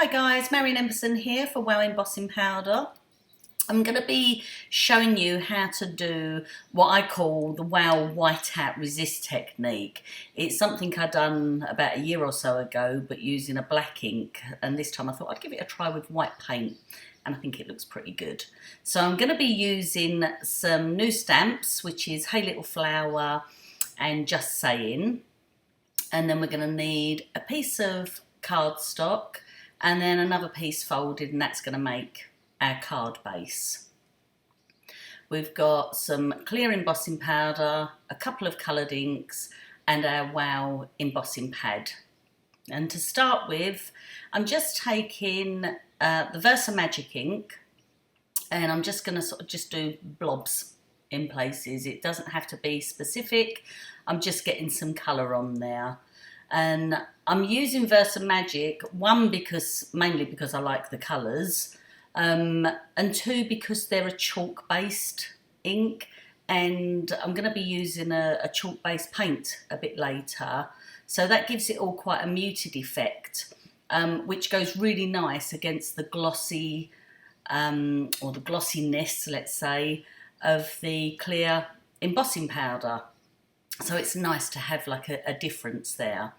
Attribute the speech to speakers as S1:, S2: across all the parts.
S1: Hi guys, Marion Emberson here for Wow Embossing Powder. I'm going to be showing you how to do what I call the Wow Whiteout Resist technique. It's something I'd done about a year or so ago, but using a black ink, and this time I thought I'd give it a try with white paint, and I think it looks pretty good. So I'm going to be using some new stamps, which is Hey Little Flower and Just Saying, and then we're going to need a piece of cardstock and then another piece folded, and that's going to make our card base. We've got some clear embossing powder, a couple of coloured inks, and our Wow embossing pad. And to start with, I'm just taking the Versa Magic ink, and I'm just going to sort of just do blobs in places. It doesn't have to be specific. I'm just getting some colour on there. And I'm using Versa Magic, mainly because I like the colours, and two, because they're a chalk-based ink, and I'm going to be using a chalk-based paint a bit later, so that gives it all quite a muted effect, which goes really nice against the glossy, or the glossiness, let's say, of the clear embossing powder. So it's nice to have like a difference there.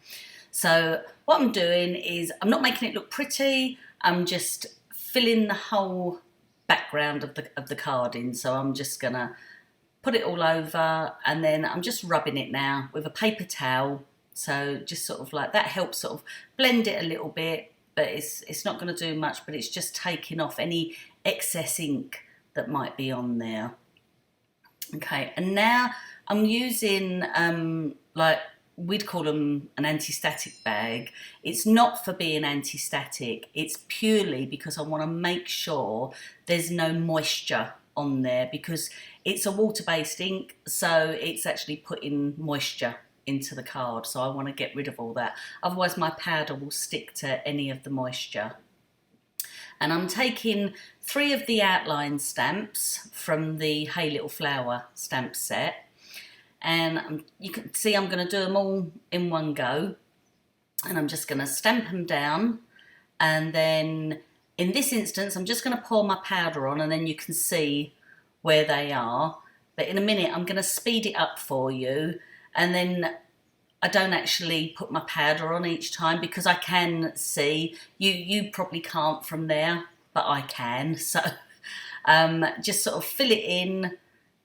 S1: So what I'm doing is, I'm not making it look pretty, I'm just filling the whole background of the card in. So I'm just gonna put it all over, and then I'm just rubbing it now with a paper towel. So just sort of like that helps sort of blend it a little bit, but it's not going to do much, but it's just taking off any excess ink that might be on there. Okay, and now I'm using, like we'd call them an anti-static bag. It's not for being anti-static, it's purely because I want to make sure there's no moisture on there, because it's a water-based ink, so it's actually putting moisture into the card, so I want to get rid of all that, otherwise my powder will stick to any of the moisture. And I'm taking 3 of the outline stamps from the Hey Little Flower stamp set, and you can see I'm going to do them all in one go, and I'm just going to stamp them down, and then in this instance I'm just going to pour my powder on, and then you can see where they are, but in a minute I'm going to speed it up for you, and then I don't actually put my powder on each time, because I can see, you probably can't from there, but I can. So just sort of fill it in,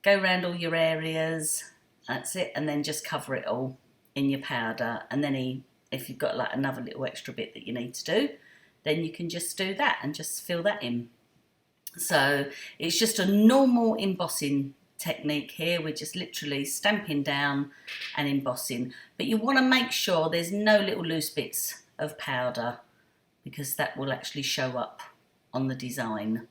S1: go around all your areas, that's it, and then just cover it all in your powder. And then if you've got like another little extra bit that you need to do, then you can just do that and just fill that in. So it's just a normal embossing technique here. We're just literally stamping down and embossing, but you want to make sure there's no little loose bits of powder, because that will actually show up on the design.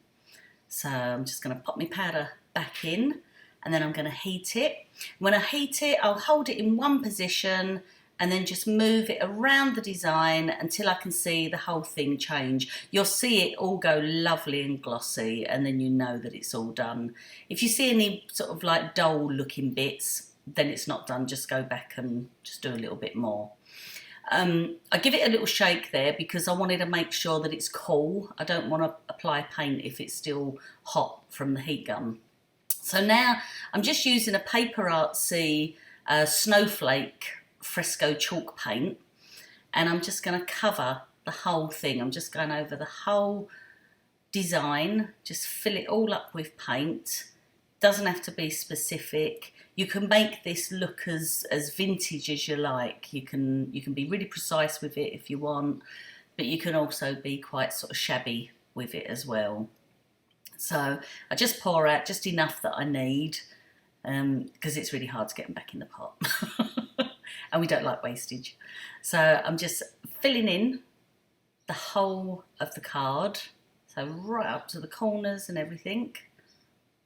S1: So I'm just going to pop my powder back in, and then I'm going to heat it. When I heat it, I'll hold it in one position and then just move it around the design until I can see the whole thing change. You'll see it all go lovely and glossy, and then you know that it's all done. If you see any sort of like dull looking bits, then it's not done. Just go back and just do a little bit more. I give it a little shake there because I wanted to make sure that it's cool. I don't want to apply paint if it's still hot from the heat gun. So now I'm just using a Paper Artsy snowflake fresco chalk paint, and I'm just going to cover the whole thing. I'm just going over the whole design, just fill it all up with paint. Doesn't have to be specific. You can make this look as vintage as you like. You can be really precise with it if you want, but you can also be quite sort of shabby with it as well. So I just pour out just enough that I need, because it's really hard to get them back in the pot. And we don't like wastage. So I'm just filling in the whole of the card, so right up to the corners and everything,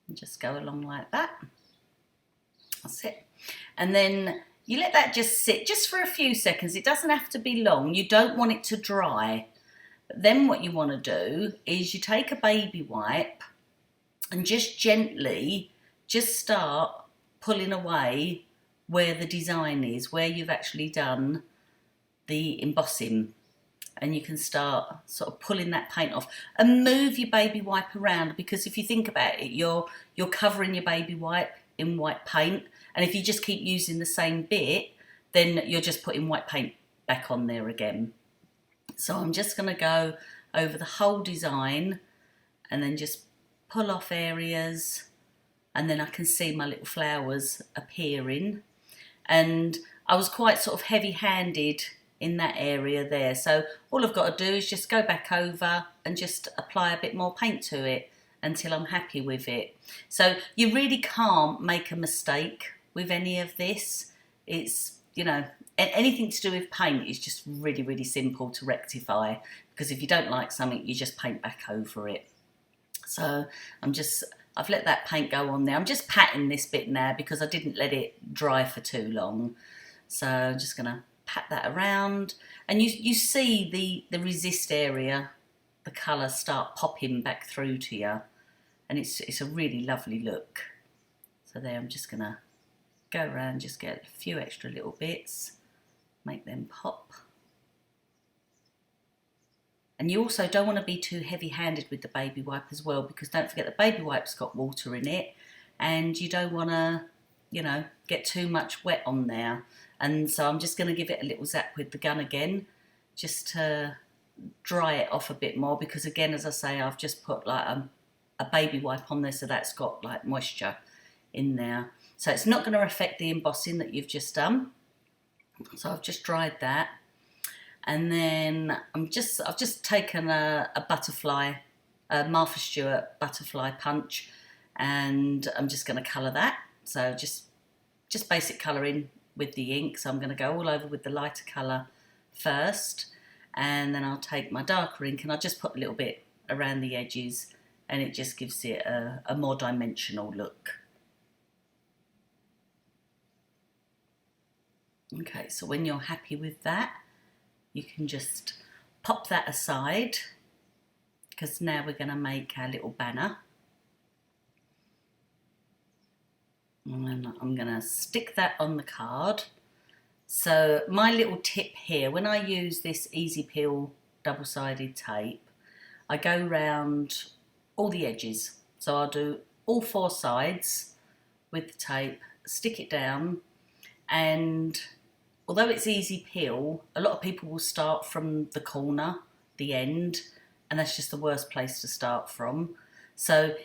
S1: and just go along like that. That's it. And then you let that just sit just for a few seconds. It doesn't have to be long. You don't want it to dry. But then what you want to do is you take a baby wipe and just gently just start pulling away where the design is, where you've actually done the embossing. and you can start sort of pulling that paint off and move your baby wipe around, because if you think about it, you're covering your baby wipe in white paint, and if you just keep using the same bit, then you're just putting white paint back on there again. So I'm just going to go over the whole design and then just pull off areas, and then I can see my little flowers appearing. And I was quite sort of heavy-handed in that area there, so all I've got to do is just go back over and just apply a bit more paint to it until I'm happy with it. So you really can't make a mistake with any of this. It's, you know, anything to do with paint is just really, really simple to rectify, because if you don't like something, you just paint back over it. So I've let that paint go on there. I'm just patting this bit now because I didn't let it dry for too long. So I'm just going to pat that around, and you see the resist area, the colour start popping back through to you, and it's a really lovely look. So there, I'm just going to go around, just get a few extra little bits, make them pop. And you also don't want to be too heavy-handed with the baby wipe as well, because don't forget the baby wipe's got water in it, and you don't want to, you know, get too much wet on there. And so I'm just going to give it a little zap with the gun again, just to dry it off a bit more, because again, as I say, I've just put like a baby wipe on there, so that's got like moisture in there. So it's not going to affect the embossing that you've just done. So I've just dried that. And then I've just taken a butterfly, a Martha Stewart butterfly punch, and I'm just going to colour that. So just basic colouring with the ink. So I'm going to go all over with the lighter colour first, and then I'll take my darker ink and I'll just put a little bit around the edges, and it just gives it a more dimensional look. Okay, so when you're happy with that, you can just pop that aside, because now we're going to make our little banner. And I'm going to stick that on the card. So my little tip here, when I use this Easy Peel double-sided tape, I go round all the edges. So I'll do all 4 sides with the tape, stick it down, and although it's easy peel, a lot of people will start from the corner, the end, and that's just the worst place to start from. So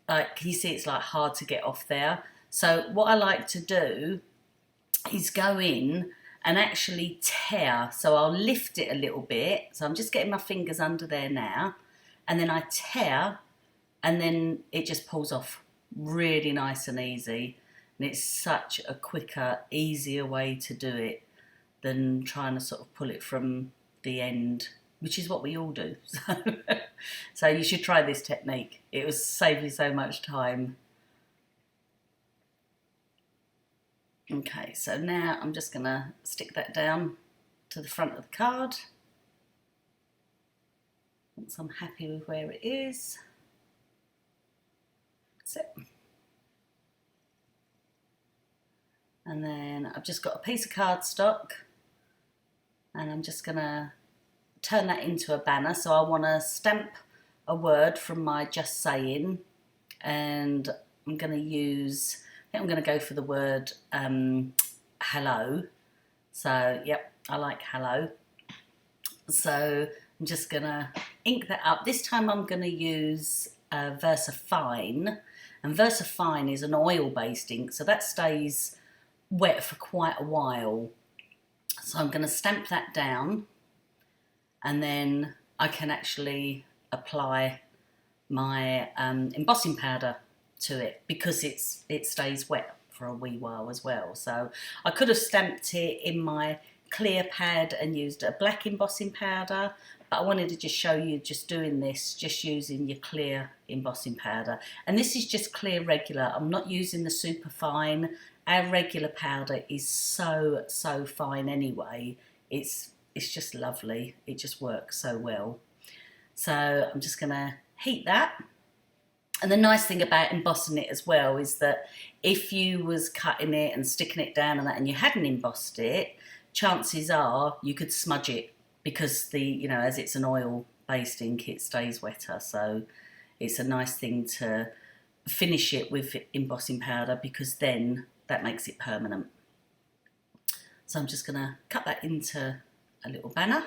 S1: can you see it's like hard to get off there? So what I like to do is go in and actually tear. So I'll lift it a little bit. So I'm just getting my fingers under there now, and then I tear, and then it just pulls off really nice and easy. And it's such a quicker, easier way to do it than trying to sort of pull it from the end, which is what we all do. So you should try this technique. It will save you so much time. Okay, so now I'm just going to stick that down to the front of the card. Once I'm happy with where it is. That's it. And then I've just got a piece of cardstock, and I'm just going to turn that into a banner. So I want to stamp a word from my Just Saying, and I'm going to use, I think I'm going to go for the word hello. So yep, I like hello. So I'm just going to ink that up. This time I'm going to use VersaFine, and VersaFine is an oil-based ink, so that stays wet for quite a while. So I'm going to stamp that down, and then I can actually apply my embossing powder to it, because it stays wet for a wee while as well. So I could have stamped it in my clear pad and used a black embossing powder, but I wanted to just show you just doing this, just using your clear embossing powder. And this is just clear regular. I'm not using the super fine. Our regular powder is so fine anyway. It's just lovely. It just works so well. So I'm just going to heat that. And the nice thing about embossing it as well is that if you was cutting it and sticking it down and that, and you hadn't embossed it, chances are you could smudge it because as it's an oil based ink, it stays wetter, so it's a nice thing to finish it with embossing powder, because then that makes it permanent. So I'm just going to cut that into a little banner.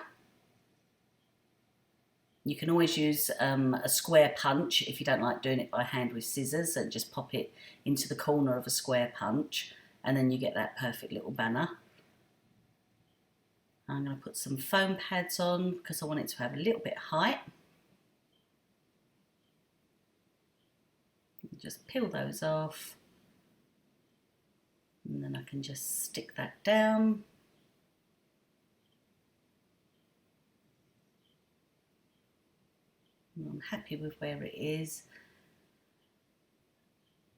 S1: You can always use a square punch if you don't like doing it by hand with scissors, and just pop it into the corner of a square punch, and then you get that perfect little banner. I'm going to put some foam pads on because I want it to have a little bit of height. Just peel those off, and then I can just stick that down. And I'm happy with where it is.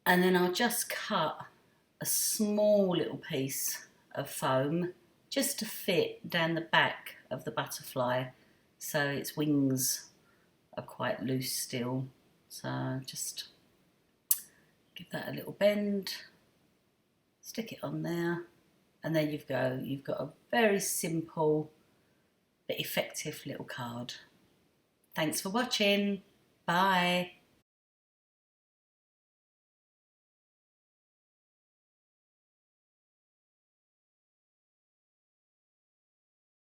S1: And then I'll just cut a small little piece of foam just to fit down the back of the butterfly, so its wings are quite loose still. So just give that a little bend, stick it on there, and there you go. You've got a very simple but effective little card. Thanks for watching. Bye.